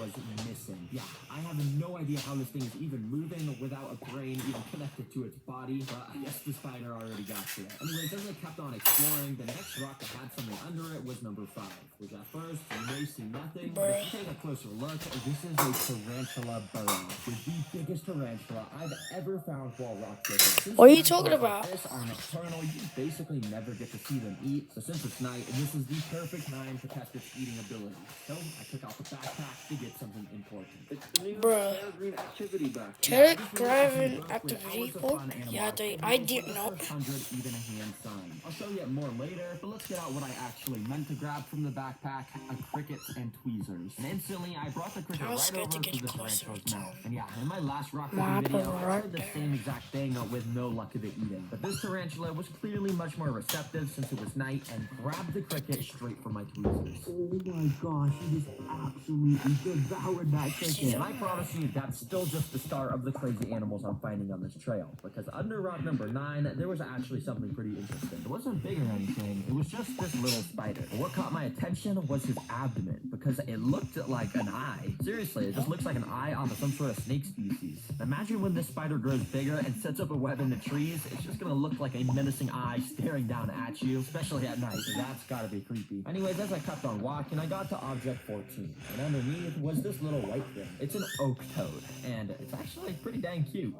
was missing. Yeah, I have no idea how this thing is even moving without a brain even connected to its body, but I guess the spider already got to it. Anyways, as I kept on exploring, the next rock that had something under it was number 5, which at first you may see nothing, but if you take a closer look, this is a tarantula burrow, with the biggest tarantula I've ever found while rock digging. What are you talking about? This are nocturnal, you basically never get to see them eat, so since it's night, this is the perfect time to test its eating ability. So I took out the backpack to get something important. It's the new Peregrine activity backpack. Peregrine activity book? Yeah, I didn't know. 100 even hand sign. I'll show you more later, but let's get out what I actually meant to grab from the backpack, crickets and tweezers. And instantly, I brought the cricket right over to the tarantula's mouth. And yeah, in my last rock digging video, I did the same exact thing with no luck of it eating. But this tarantula was clearly much more receptive since it was night and grabbed the cricket straight from my tweezers. Oh my gosh, he just absolutely devoured that cricket. And I promise you, that's still just the start of the crazy animals I'm finding on this trail. Because under rock number 9, there was actually something pretty interesting. It wasn't big or anything, it was just this little spider. But what caught my attention was his abdomen, because it looked like an eye. Seriously, it just looks like an eye on some sort of snake species. Imagine when this spider grows bigger and sets up a web in the trees, it's just gonna look like a menacing eye staring down at you, especially at night. So that's gotta be creepy. Anyways, as I kept on walking, I got to object 14, and underneath was this little white thing. It's an oak toad, and it's actually pretty dang cute.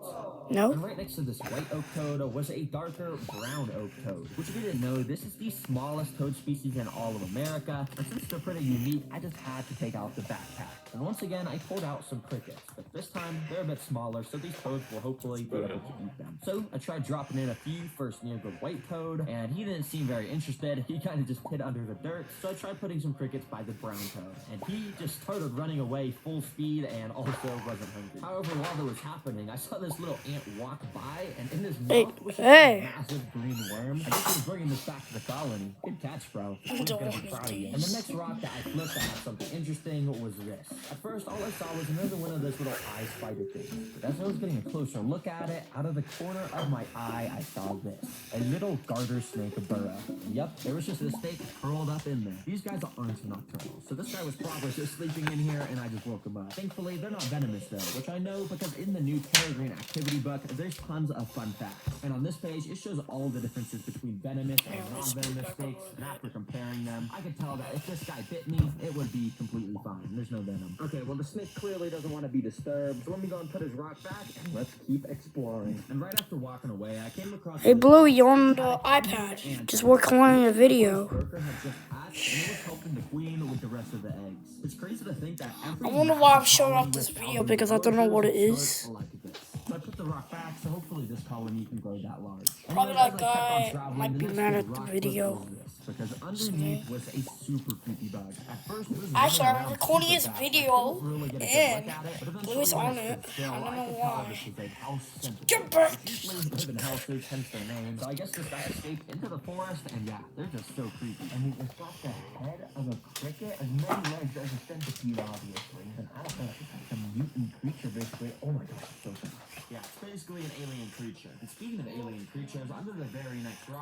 No. And right next to this white oak toad was a darker brown oak toad, which if you didn't know, this is the smallest toad species in all of America, and since they're pretty unique, I just had to take out the backpack. And once again, I pulled out some crickets, but this time they're a bit smaller, so these toads will hopefully be able to eat them. So I tried dropping in a few first near the white toad, and he didn't seem very interested. He kind of just hid under the dirt, so I tried putting some crickets by the brown toad, and he just started running away full speed and also wasn't hungry. However, while that was happening, I saw this little ant walk by, and in his mouth was a massive green worm. I guess he was bringing this back to the colony. Good catch, bro. I'm gonna be proud of you. And the next rock that I flipped that had something interesting was this. At first, all I saw was another one of those little eye spider things. But as I was getting a closer look at it, out of the corner of my eye, I saw this. A little garter snake burrow. Yep, there was just a snake curled up in there. These guys aren't nocturnal, so this guy was probably just sleeping in here, and I just woke him up. Thankfully, they're not venomous though, which I know because in the new Peregrine activity book, there's tons of fun facts. And on this page, it shows all the differences between venomous and non-venomous snakes, and after comparing them, I could tell that if this guy bit me, it would be completely fine. There's no venom. Okay, well, the snake clearly doesn't want to be disturbed, so let me go and put his rock back, and let's keep exploring. And right after walking away, I came across... Hey, Blue, you're on the iPad. Just recording a video. Helping the queen with the rest of the eggs. It's crazy to think that I wonder why I'm showing off this video because I don't know what it is. So I put the rock back, so hopefully this colony can grow that large. Probably that guy might be mad at the video. Because underneath was a super creepy bug. At first, it was actually, I'm recording his video, and Blue is on it. I don't know why. Jump back! Live in houses, hence their name. So I guess this guy escaped into the forest, and yeah, they're just so creepy. I mean, it's got the head of a cricket, as many legs as a centipede, obviously. And I don't know, it's like a mutant creature, basically. Oh my gosh, it's so cool. Yeah, it's basically an alien creature. And speaking of alien creatures, under the very next rock,